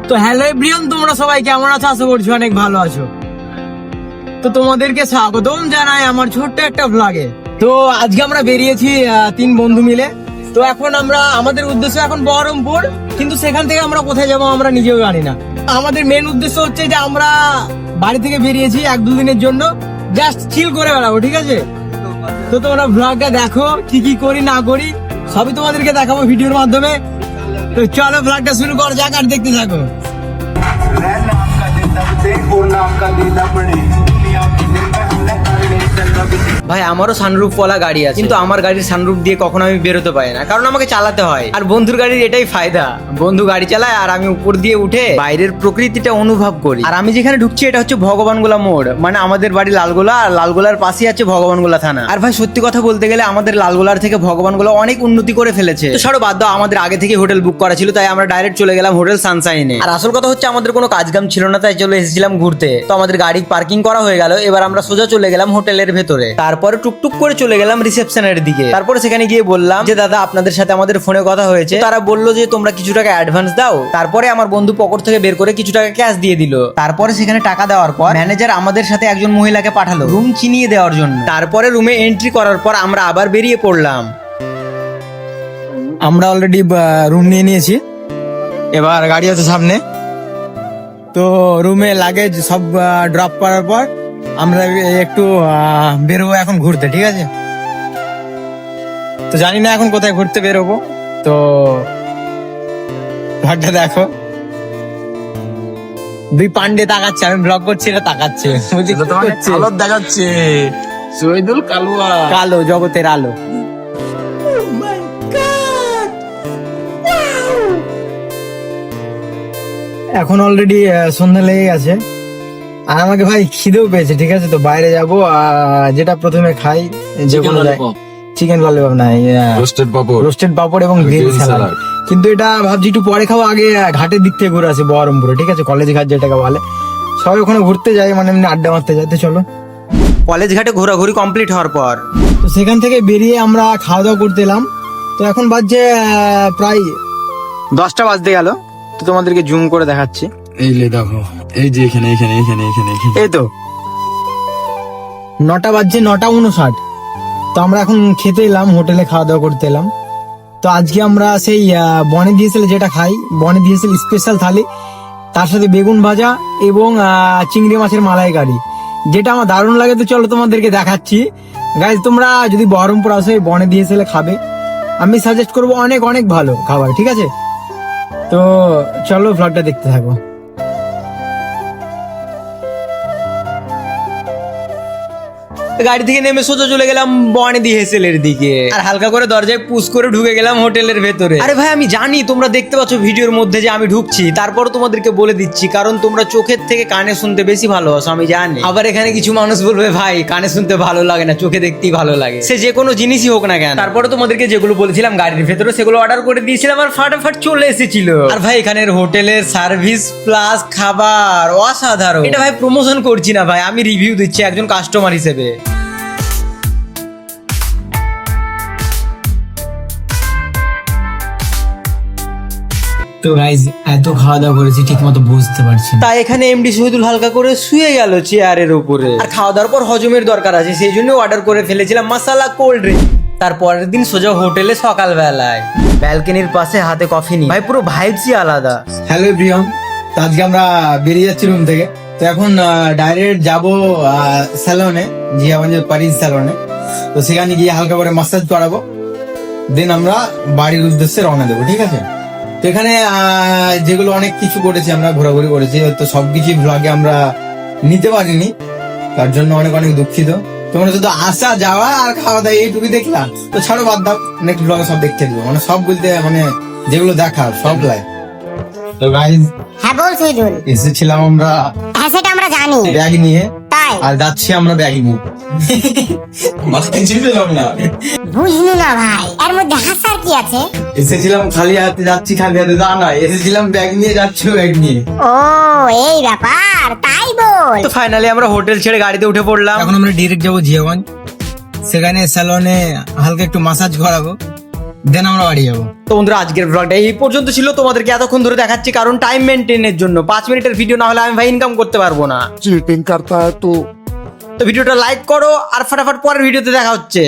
তো hello everyone, তোমরা সবাই কেমন আছো? আশা করছি অনেক ভালো আছো। তো তোমাদেরকে স্বাগতম জানাই আমার ছোট্ট একটা ব্লগে। তো আজকে আমরা বেরিয়েছি 3 বন্ধু মিলে। তো এখন আমাদের উদ্দেশ্য এখন বহরমপুর, কিন্তু সেখান থেকে আমরা কোথায় যাবো আমরা নিজেও জানি না। আমাদের মেন উদ্দেশ্য হচ্ছে যে আমরা বাড়ি থেকে বেরিয়েছি 1-2 দিনের জন্য, জাস্ট চিল করে বেড়াবো, ঠিক আছে? তো তোমরা ব্লগটা দেখো, কি কি করি না করি সবই তোমাদেরকে দেখাবো ভিডিওর মাধ্যমে। তো চলো ব্লগটা শুরু করা যাক আর দেখতে থাকো। ভাই আমারও সানরুফ ওয়ালা গাড়ি আছে, কিন্তু আমার গাড়ির সানরুফ দিয়ে কখনো আমি বেরোতে পারি না, কারণ আমাকে চালাতে হয়। আর বন্ধুর গাড়ির এটাই ফায়দা, বন্ধু গাড়ি চালায় আর আমি উপর দিয়ে উঠে বাইরের প্রকৃতিটা অনুভব করি। আর আমি যেখানে ঢুকছি এটা হচ্ছে ভগবানগোলা মোড়, মানে আমাদের বাড়ি লালগোলা, আর লালগোলার পাশেই আছে ভগবানগোলা থানা। আর ভাই সত্যি কথা বলতে গেলে আমাদের লালগোলার থেকে ভগবানগোলা অনেক উন্নতি করে ফেলেছে। তো ছাড়ো বাদ দাও, আমাদের আগে থেকে হোটেল বুক করা ছিল, তাই আমরা ডাইরেক্ট চলে গেলাম হোটেল সানশাইনে। আর আসল কথা হচ্ছে আমাদের কোনো কাজকাম ছিল না, তাই চলে এসেছিলাম ঘুরতে। তো আমাদের গাড়ি পার্কিং করা হয়ে গেল, এবার আমরা সোজা চলে গেলাম হোটেলের ভেতরে। তারপরে টুকটুক করে চলে গেলাম রিসেপশনের দিকে। তারপরে সেখানে গিয়ে বললাম যে দাদা আপনাদের সাথে আমাদের ফোনে কথা হয়েছে। তারা বললো যে তোমরা কিছু টাকা অ্যাডভান্স দাও। তারপরে আমার বন্ধু পকেট থেকে বের করে কিছু টাকা ক্যাশ দিয়ে দিল। তারপরে সেখানে টাকা দেওয়ার পর ম্যানেজার আমাদের সাথে একজন মহিলাকে পাঠালো রুম চিনিয়ে দেওয়ার জন্য। তারপরে রুমে এন্ট্রি করার পর আমরা আবার বেরিয়ে পড়লাম। আমরা অলরেডি রুম নিয়ে নিয়েছি, এবার গাড়ি আছে সামনে। তো রুমে লাগেজ সব ড্রপ করার পর আমরা একটু বেরোবো এখন ঘুরতে, ঠিক আছে? তো জানি না এখন কোথায় ঘুরতে বেরোবো। তো ভাগটা দেখো, 2 পান্ডে তাকাচ্ছে, আমি ব্লগ করছি এটা তাকাচ্ছে, দেখাচ্ছে শহীদুল কালুয়া, কালো জগতের আলো। এখন অলরেডি সন্ধ্যা লেগে গেছে আর আমাকে ভাই খিদেও পেয়েছে, ঠিক আছে? তো বাইরে যাবো, যেটা প্রথমে খাই যে কোনো চিকেন ললিপপ, না রোস্টেড পাপড় এবং গ্রিল স্যালাড। কিন্তু এটা ভাবছি একটু পরে খাবো, আগে ঘাটের দিক থেকে ঘুরে আসি বহরমপুরে, ঠিক আছে? কলেজ ঘাট যেটাকে বলে, সবাই ওখানে ঘুরতে যায়, মানে এমনি আড্ডা মারতে যায়। তো চলো। কলেজ ঘাটে ঘোরাঘুরি কমপ্লিট হওয়ার পর তো সেখান থেকে বেরিয়ে আমরা খাওয়া দাওয়া করতে এলাম। তো এখন বাজছে প্রায় 10টা বাজতে গেল। তো তোমাদেরকে জুম করে দেখাচ্ছি, এই লে দেখো, এই যে এখানে এখানে এখানে এখানে এখানে এই তো 9টা বাজছে, 9:59। তো আমরা এখন খেতে এলাম, হোটেলে খাওয়া দাওয়া করতে এলাম। তো আজকে আমরা সেই বনে দিয়েছিল যেটা খাই, বনে দিয়েছিল স্পেশাল থালি, তার সাথে বেগুন ভাজা এবং চিংড়ি মাছের মালাইকারি, যেটা আমার দারুণ লাগে। তো চলো তোমাদেরকে দেখাচ্ছি। গাইজ তোমরা যদি বহরমপুর আসো এই বনে দিয়েছিলে খাবে, আমি সাজেস্ট করবো, অনেক অনেক ভালো খাবার, ঠিক আছে? তো চলো ভ্লগটা দেখতে থাকো। গাড়ি থেকে নেমে সোজা চলে গেলাম বনেদি হেসেলের দিকে, আর হালকা করে দরজায় পুশ করে ঢুকে গেলাম হোটেলের ভেতরে। আরে ভাই আমি জানি তোমরা দেখতে পাচ্ছ ভিডিওর মধ্যে যে আমি ঢুকছি, তারপরও তোমাদেরকে বলে দিচ্ছি, কারণ তোমরা চোখের থেকে কানে শুনতে বেশি ভালোবাসো, আমি জানি। আবার এখানে কিছু মানুষ বলবে ভাই কানে শুনতে ভালো লাগে না, চোখে দেখতেই ভালো লাগে, সে যে কোনো জিনিসই হোক না কেন। তারপরে তোমাদেরকে যেগুলো বলেছিলাম গাড়ির ভেতরে সেগুলো অর্ডার করে দিয়েছিলাম, আর ফাটাফাট চলে এসেছিল। আর ভাই এখানের হোটেলের সার্ভিস প্লাস খাবার অসাধারণ। এটা ভাই প্রমোশন করছি না ভাই, আমি রিভিউ দিচ্ছি একজন কাস্টমার হিসেবে। তো গাইজ এত খাওয়া দাওয়া করেছি ঠিক মতো বুঝতে পারছি না। তাই এখানে এমডি শহীদুল হালকা করে শুয়ে গেল চেয়ারের উপরে। আর খাওয়া দাওয়ার পর হজমের দরকার আছে, সেই জন্য অর্ডার করে ফেলেছিলাম মশালা কোল্ড ড্রিঙ্ক। তারপরের দিন সোজা হোটেলে সকালবেলায় ব্যালকনির পাশে হাতে কফি নিয়ে, ভাই পুরো ভাইবসই আলাদা। হ্যালো প্রিয়ম, তো আজকে আমরা বেরিয়ে যাচ্ছি রুম থেকে। তো এখন ডাইরেক্ট যাবো স্যালনে, জিয়াগঞ্জের প্যারিস স্যালনে। তো সেখানে গিয়ে হালকা করে মাসাজ করাবো, দেন আমরা বাড়ির উদ্দেশ্যে রওনা দেবো, ঠিক আছে? তো এখানে যেগুলো অনেক কিছু করেছি, আমরা ঘোরাঘুরি করেছি, তো সবকিছু ব্লগে আমরা নিতে পারিনি, তার জন্য অনেক অনেক দুঃখিত। তোমরা শুধু আসা যাওয়া আর খাওয়া দাওয়া এইটুকুই দেখলাম। তো ছাড়ো বাদ দাও, নেক্সট ব্লগে সব দেখতে দেবো, মানে সব বলতে মানে যেগুলো দেখার সব লাই। তো গাইজ হ্যাঁ বল শহীদুল। এসেছিলাম আমরা হ্যাঁ সেটা আমরা জানি, ব্যাগ নিয়ে, তাই আর যাচ্ছি আমরা ব্যাগ নিয়ে। মাথায় ছিপেলাম না, বুঝলু না ভাই, এর মধ্যে হাসার কি আছে? এসেছিলাম খালি হাতে, যাচ্ছি খালি হাতে, তা নয়, এসেছিলাম ব্যাগ নিয়ে, যাচ্ছি ব্যাগ নিয়ে। ও এই ব্যাপার, তাই বল। তো ফাইনালি আমরা হোটেল ছেড়ে গাড়িতে উঠে পড়লাম। এখন আমরা ডিরেক্ট যাবো জিয়াগঞ্জ, সেখানে স্যালনে হালকা একটু মাসাজ করাবো, দেন আমরা বাড়ি যাবো। তো বন্ধুরা আজকের ব্লগটা এই পর্যন্ত ছিল, তোমাদেরকে এতক্ষণ ধরে দেখাচ্ছি কারণ টাইম মেনটেনের জন্য। 5 মিনিটের ভিডিও না হলে আমি ভাই ইনকাম করতে পারবো না। चीटिंग करता है तू। তো ভিডিওটা লাইক করো আর ফটাফট পরের ভিডিওতে দেখা হচ্ছে।